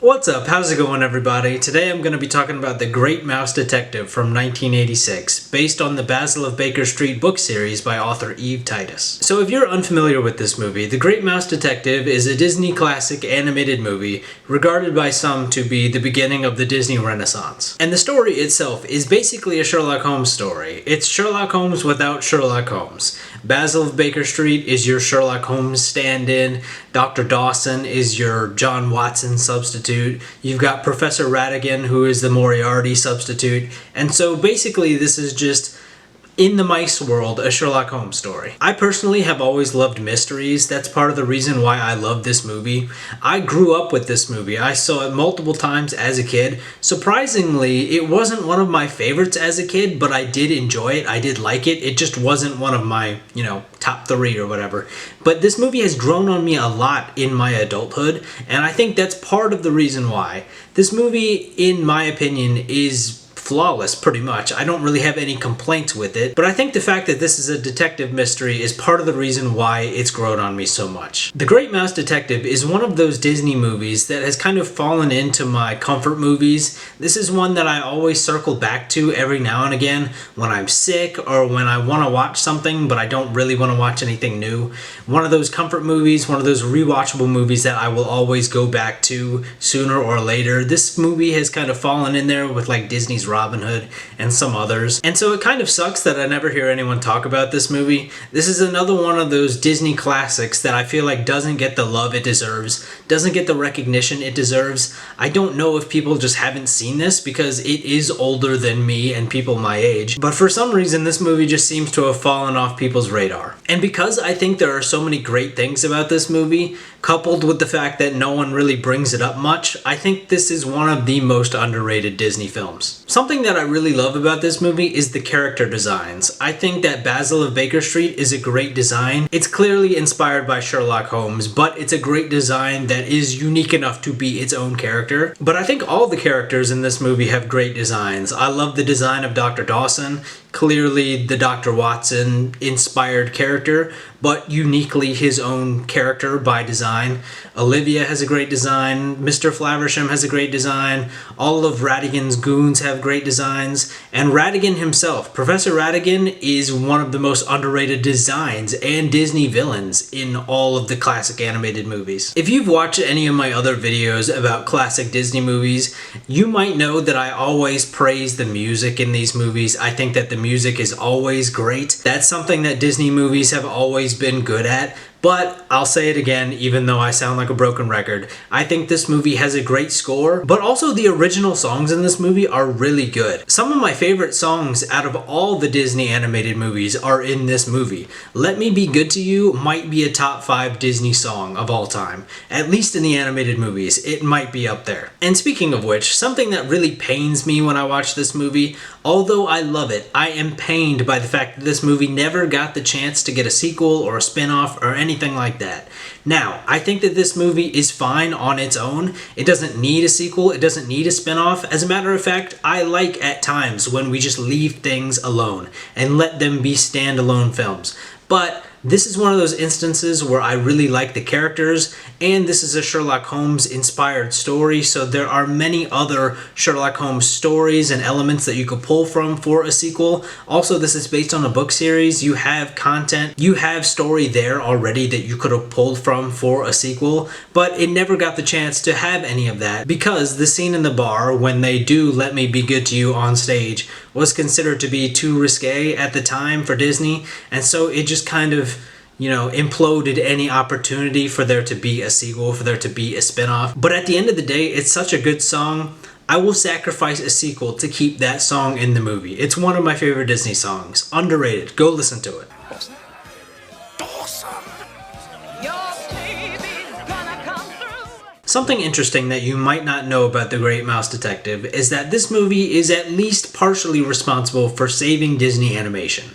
What's up? How's it going, everybody? Today I'm going to be talking about The Great Mouse Detective from 1986, based on the Basil of Baker Street book series by author Eve Titus. So if you're unfamiliar with this movie, The Great Mouse Detective is a Disney classic animated movie regarded by some to be the beginning of the Disney Renaissance. And the story itself is basically a Sherlock Holmes story. It's Sherlock Holmes without Sherlock Holmes. Basil of Baker Street is your Sherlock Holmes stand-in. Dr. Dawson is your John Watson substitute. You've got Professor Ratigan, who is the Moriarty substitute. And so basically this is just, in the mice world, a Sherlock Holmes story. I personally have always loved mysteries. That's part of the reason why I love this movie. I grew up with this movie. I saw it multiple times as a kid. Surprisingly, it wasn't one of my favorites as a kid, but I did enjoy it. I did like it. It just wasn't one of my, top 3 or whatever. But this movie has grown on me a lot in my adulthood, and I think that's part of the reason why. This movie, in my opinion, is flawless, pretty much. I don't really have any complaints with it, but I think the fact that this is a detective mystery is part of the reason why it's grown on me so much. The Great Mouse Detective is one of those Disney movies that has kind of fallen into my comfort movies. This is one that I always circle back to every now and again when I'm sick or when I want to watch something but I don't really want to watch anything new. One of those comfort movies, one of those rewatchable movies that I will always go back to sooner or later. This movie has kind of fallen in there with like Disney's Robin Hood and some others. And so it kind of sucks that I never hear anyone talk about this movie. This is another one of those Disney classics that I feel like doesn't get the love it deserves, doesn't get the recognition it deserves. I don't know if people just haven't seen this because it is older than me and people my age, but for some reason this movie just seems to have fallen off people's radar. And because I think there are so many great things about this movie, coupled with the fact that no one really brings it up much, I think this is one of the most underrated Disney films. Something that I really love about this movie is the character designs. I think that Basil of Baker Street is a great design. It's clearly inspired by Sherlock Holmes, but it's a great design that is unique enough to be its own character. But I think all the characters in this movie have great designs. I love the design of Dr. Dawson. Clearly the Dr. Watson inspired character, but uniquely his own character by design. Olivia has a great design, Mr. Flaversham has a great design, all of Ratigan's goons have great designs, and Ratigan himself, Professor Ratigan, is one of the most underrated designs and Disney villains in all of the classic animated movies. If you've watched any of my other videos about classic Disney movies, you might know that I always praise the music in these movies. I think that the music is always great. That's something that Disney movies have always been good at. But I'll say it again, even though I sound like a broken record, I think this movie has a great score, but also the original songs in this movie are really good. Some of my favorite songs out of all the Disney animated movies are in this movie. Let Me Be Good to You might be a top 5 Disney song of all time. At least in the animated movies, it might be up there. And speaking of which, something that really pains me when I watch this movie, although I love it, I am pained by the fact that this movie never got the chance to get a sequel or a spin-off or anything like that. Now, I think that this movie is fine on its own. It doesn't need a sequel. It doesn't need a spin-off. As a matter of fact, I like at times when we just leave things alone and let them be standalone films. But this is one of those instances where I really like the characters, and this is a Sherlock Holmes inspired story, so there are many other Sherlock Holmes stories and elements that you could pull from for a sequel. Also, this is based on a book series. You have content, you have story there already that you could have pulled from for a sequel, but it never got the chance to have any of that because the scene in the bar when they do Let Me Be Good to You on stage was considered to be too risque at the time for Disney, and so it just kind of imploded any opportunity for there to be a sequel, for there to be a spin-off. But at the end of the day, it's such a good song, I will sacrifice a sequel to keep that song in the movie. It's one of my favorite Disney songs. Underrated. Go listen to it. Something interesting that you might not know about The Great Mouse Detective is that this movie is at least partially responsible for saving Disney animation.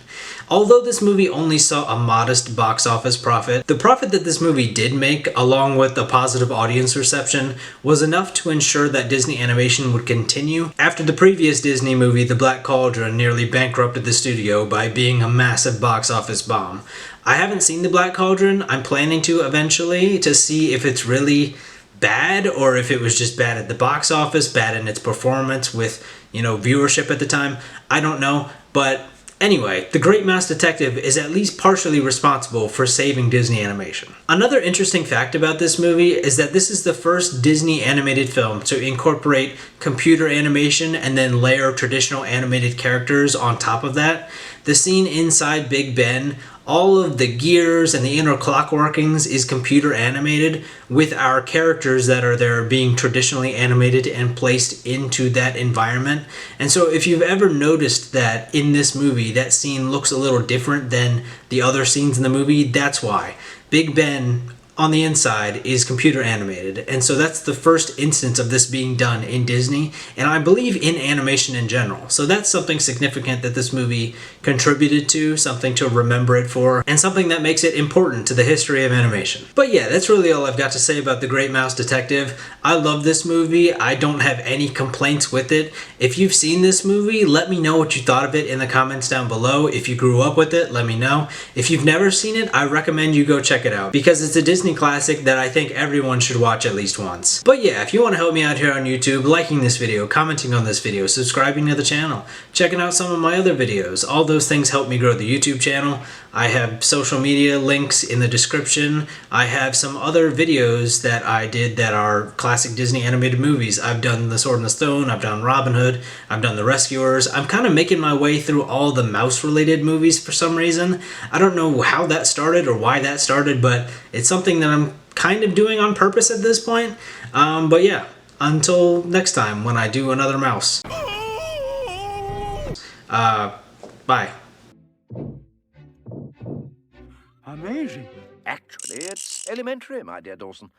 Although this movie only saw a modest box office profit, the profit that this movie did make, along with the positive audience reception, was enough to ensure that Disney Animation would continue after the previous Disney movie, The Black Cauldron, nearly bankrupted the studio by being a massive box office bomb. I haven't seen The Black Cauldron. I'm planning to eventually to see if it's really bad or if it was just bad at the box office, bad in its performance with, viewership at the time. I don't know, but anyway, The Great Mouse Detective is at least partially responsible for saving Disney Animation. Another interesting fact about this movie is that this is the first Disney animated film to incorporate computer animation and then layer traditional animated characters on top of that. The scene inside Big Ben, all of the gears and the inner clock workings is computer animated, with our characters that are there being traditionally animated and placed into that environment. And so if you've ever noticed that in this movie that scene looks a little different than the other scenes in the movie, that's why. Big Ben on the inside is computer animated, and so that's the first instance of this being done in Disney, and I believe in animation in general. So that's something significant that this movie contributed to, something to remember it for, and something that makes it important to the history of animation. But yeah, that's really all I've got to say about The Great Mouse Detective. I love this movie. I don't have any complaints with it. If you've seen this movie, let me know what you thought of it in the comments down below. If you grew up with it, let me know. If you've never seen it, I recommend you go check it out, because it's a Disney classic that I think everyone should watch at least once. But yeah, if you want to help me out here on YouTube, liking this video, commenting on this video, subscribing to the channel, checking out some of my other videos, all those things help me grow the YouTube channel. I have social media links in the description. I have some other videos that I did that are classic Disney animated movies. I've done The Sword and the Stone, I've done Robin Hood, I've done The Rescuers. I'm kind of making my way through all the mouse related movies for some reason. I don't know how that started or why that started, but it's something that I'm kind of doing on purpose at this point. But yeah, until next time when I do another mouse. Bye. Amazing. Actually, it's elementary, my dear Dawson.